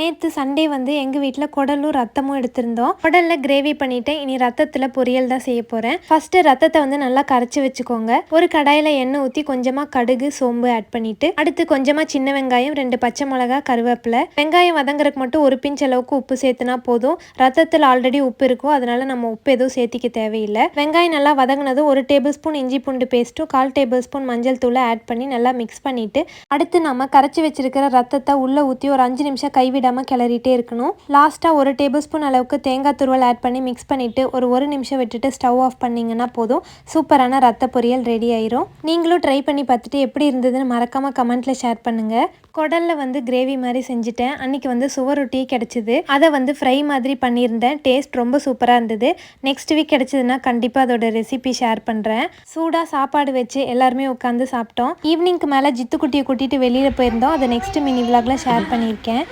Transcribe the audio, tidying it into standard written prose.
நேற்று சண்டே வந்து எங்கள் வீட்டில் குடலும் ரத்தமும் எடுத்திருந்தோம். குடலில் கிரேவி பண்ணிவிட்டேன். இனி ரத்தத்தில் பொரியல் தான் செய்ய போகிறேன். ஃபஸ்ட்டு ரத்தத்தை வந்து நல்லா கரைச்சி வச்சுக்கோங்க. ஒரு கடாயில் எண்ணெய் ஊற்றி கொஞ்சமாக கடுகு சோம்பு ஆட் பண்ணிவிட்டு அடுத்து கொஞ்சமாக சின்ன வெங்காயம் 2 பச்சை மிளகா கருவேப்பிலை. வெங்காயம் வதங்குறதுக்கு மட்டும் ஒரு பிஞ்ச் அளவுக்கு உப்பு சேர்த்துனா போதும். ரத்தத்தில் ஆல்ரெடி உப்பு இருக்கும், அதனால நம்ம உப்பு எதுவும் சேர்த்திக்க தேவையில்லை. வெங்காயம் நல்லா வதங்கினதும் 1 டேபிள் ஸ்பூன் இஞ்சி பூண்டு பேஸ்ட்டும் 1/4 டேபிள் ஸ்பூன் மஞ்சள் தூளை ஆட் பண்ணி நல்லா மிக்ஸ் பண்ணிவிட்டு அடுத்து நம்ம கரைச்சி வச்சிருக்கிற ரத்தத்தை உள்ளே ஊற்றி ஒரு 5 நிமிஷம் கைவிடாமல் கிளறிட்டே இருக்கணும். லாஸ்ட்டாக 1 டேபிள் ஸ்பூன் அளவுக்கு தேங்காய் துருவல் ஆட் பண்ணி மிக்ஸ் பண்ணிவிட்டு ஒரு நிமிஷம் விட்டுட்டு ஸ்டவ் ஆஃப் பண்ணிங்கன்னா போதும். சூப்பரான ரத்த பொரியல் ரெடி ஆயிரும். நீங்களும் ட்ரை பண்ணி பார்த்துட்டு எப்படி இருந்ததுன்னு மறக்காமல் கமெண்ட்டில் ஷேர் பண்ணுங்கள். குடலில் வந்து கிரேவி மாதிரி செஞ்சுட்டேன். அன்றைக்கி வந்து சுவரொட்டி கிடச்சிது, அதை வந்து ஃப்ரை மாதிரி பண்ணியிருந்தேன். டேஸ்ட் ரொம்ப சூப்பராக இருந்தது. நெக்ஸ்ட் வீக் கிடச்சிதுன்னா கண்டிப்பாக அதோட ரெசிபி ஷேர் பண்ணுறேன். சூடாக சாப்பாடு வச்சு எல்லாருமே உட்காந்து சாப்பிட்டோம். ஈவினிங்க்கு மேலே ஜித்துக்குட்டியை கூட்டிகிட்டு வெளியில் போயிருந்தோம். அதை நெக்ஸ்ட் மினி விலாகில் ஷேர் பண்ணியிருக்கேன்.